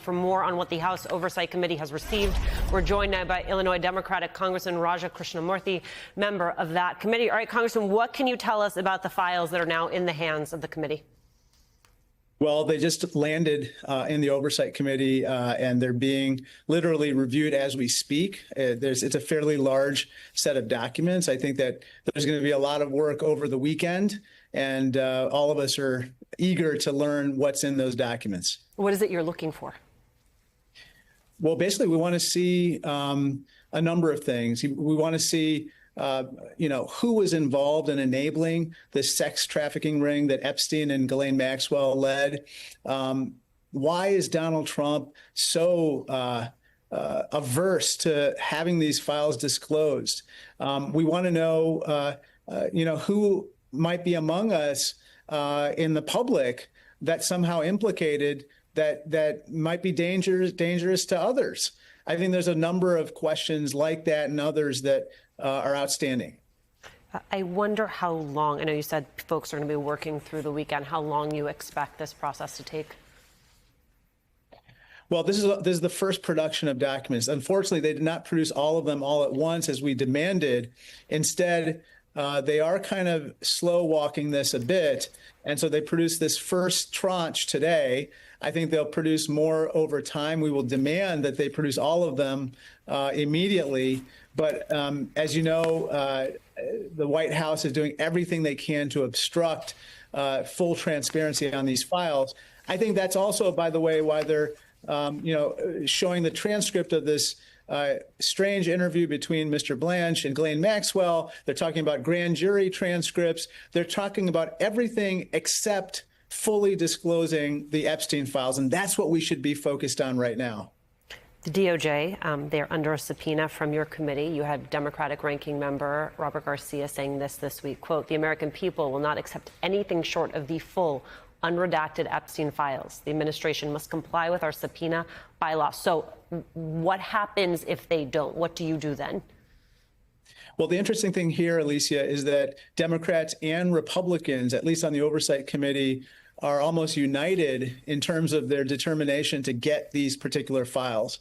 For more on what the House Oversight Committee has received, we're joined now by Illinois Democratic Congressman Raja Krishnamoorthi, member of that committee. All right, Congressman, what can you tell us about the files that are now in the hands of the committee? Well, they just landed in the Oversight Committee, and they're being literally reviewed as we speak. It's a fairly large set of documents. I think that there's going to be a lot of work over the weekend, and all of us are eager to learn what's in those documents. What is it you're looking for? Well, basically, we want to see a number of things. We want to see who was involved in enabling this sex trafficking ring that Epstein and Ghislaine Maxwell led. Why is Donald Trump so averse to having these files disclosed? We want to know, who might be among us in the public that somehow implicated that might be dangerous to others. I think there's a number of questions like that and others that are outstanding. I wonder how long, I know you said folks are going to be working through the weekend, how long you expect this process to take? Well, this is the first production of documents. Unfortunately, they did not produce all of them all at once as we demanded. Instead, they are kind of slow walking this a bit. And so they produced this first tranche today. I think they'll produce more over time. We will demand that they produce all of them immediately. But as you know, the White House is doing everything they can to obstruct full transparency on these files. I think that's also, by the way, why they're showing the transcript of this strange interview between Mr. Blanche and Ghislaine Maxwell. They're talking about grand jury transcripts. They're talking about everything except fully disclosing the Epstein files. And that's what we should be focused on right now. The DOJ, they're under a subpoena from your committee. You had Democratic ranking member Robert Garcia saying this week, quote, "The American people will not accept anything short of the full unredacted Epstein files. The administration must comply with our subpoena by law." So what happens if they don't? What do you do then? Well, the interesting thing here, Alicia, is that Democrats and Republicans, at least on the Oversight Committee, are almost united in terms of their determination to get these particular files.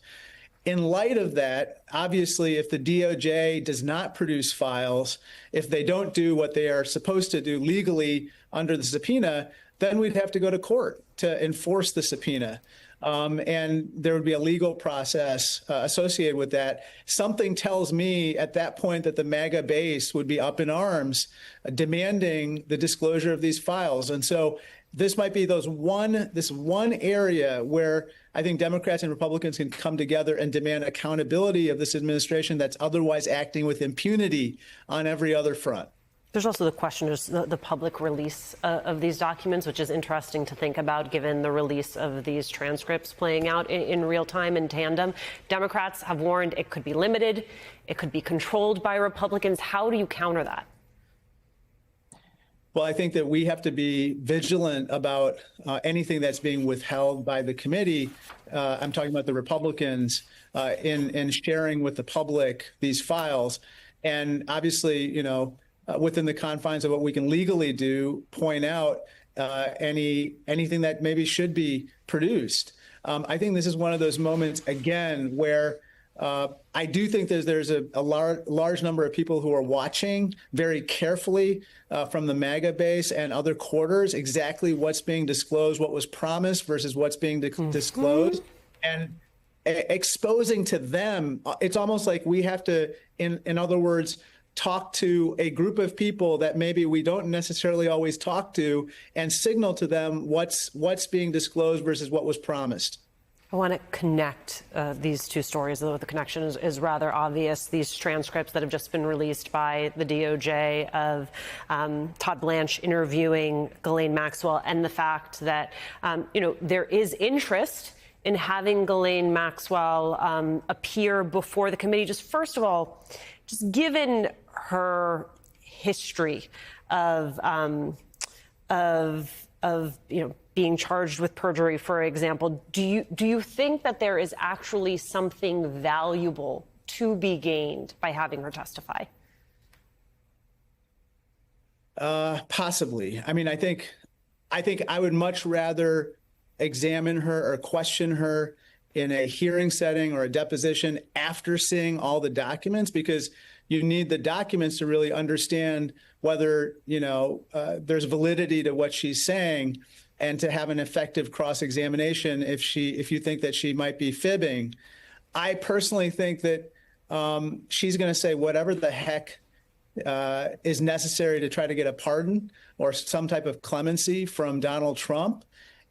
In light of that, obviously, if the DOJ does not produce files, if they don't do what they are supposed to do legally under the subpoena, then we'd have to go to court to enforce the subpoena. And there would be a legal process associated with that. Something tells me at that point that the MAGA base would be up in arms demanding the disclosure of these files. And so this might be this one area where I think Democrats and Republicans can come together and demand accountability of this administration that's otherwise acting with impunity on every other front. There's also the question of the public release of these documents, which is interesting to think about given the release of these transcripts playing out in real time in tandem. Democrats have warned it could be limited, it could be controlled by Republicans. How do you counter that? Well, I think that we have to be vigilant about anything that's being withheld by the committee. I'm talking about the Republicans in sharing with the public these files. And obviously, within the confines of what we can legally do, point out anything that maybe should be produced. I think this is one of those moments, again, where I do think there's a large number of people who are watching very carefully from the MAGA base and other quarters exactly what's being disclosed, what was promised versus what's being disclosed. And exposing to them, it's almost like we have to, in other words, talk to a group of people that maybe we don't necessarily always talk to and signal to them what's being disclosed versus what was promised. I want to connect these two stories, though the connection is rather obvious. These transcripts that have just been released by the DOJ of Todd Blanche interviewing Ghislaine Maxwell, and the fact that, there is interest in having Ghislaine Maxwell appear before the committee. Just first of all, just given her history of being charged with perjury, for example, do you think that there is actually something valuable to be gained by having her testify? Possibly. I mean, I think I would much rather examine her or question her in a hearing setting or a deposition after seeing all the documents, because you need the documents to really understand whether, there's validity to what she's saying, and to have an effective cross-examination if you think that she might be fibbing. I personally think that she's going to say whatever the heck is necessary to try to get a pardon or some type of clemency from Donald Trump.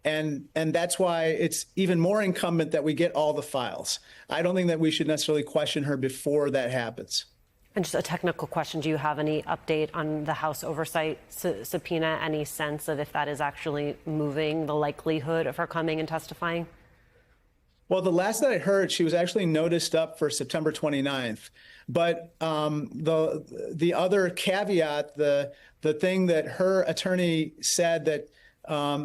And that's why it's even more incumbent that we get all the files. I don't think that we should necessarily question her before that happens. And just a technical question, do you have any update on the House oversight subpoena? Any sense of if that is actually moving the likelihood of her coming and testifying? Well, the last that I heard, she was actually noticed up for September 29th. But the other caveat, the thing that her attorney said that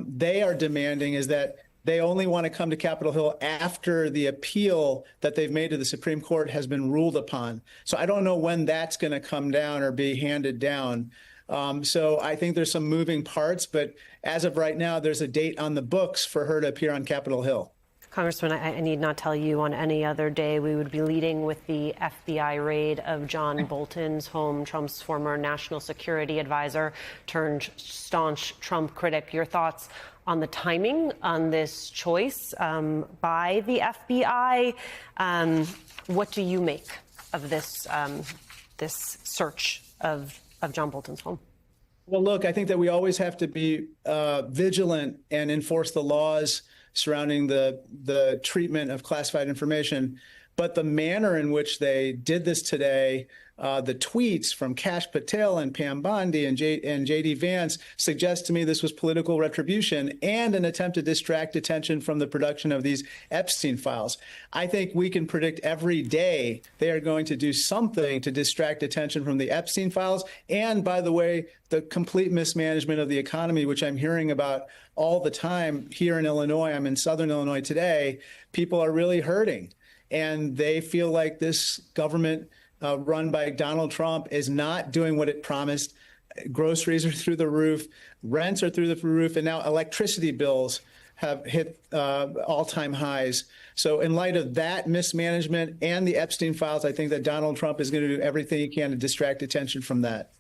they are demanding is that they only want to come to Capitol Hill after the appeal that they've made to the Supreme Court has been ruled upon. So I don't know when that's going to come down or be handed down. So I think there's some moving parts, but as of right now, there's a date on the books for her to appear on Capitol Hill. Congressman, I need not tell you on any other day we would be leading with the FBI raid of John Bolton's home, Trump's former national security advisor turned staunch Trump critic. Your thoughts on the timing on this choice by the FBI? What do you make of this this search of John Bolton's home? Well, look, I think that we always have to be vigilant and enforce the laws surrounding the treatment of classified information. But the manner in which they did this today, the tweets from Kash Patel and Pam Bondi and J.D. Vance suggest to me this was political retribution and an attempt to distract attention from the production of these Epstein files. I think we can predict every day they are going to do something to distract attention from the Epstein files. And by the way, the complete mismanagement of the economy, which I'm hearing about all the time here in Illinois. I'm in Southern Illinois today. People are really hurting. And they feel like this government run by Donald Trump is not doing what it promised. Groceries are through the roof, rents are through the roof, and now electricity bills have hit all-time highs. So in light of that mismanagement and the Epstein files, I think that Donald Trump is going to do everything he can to distract attention from that.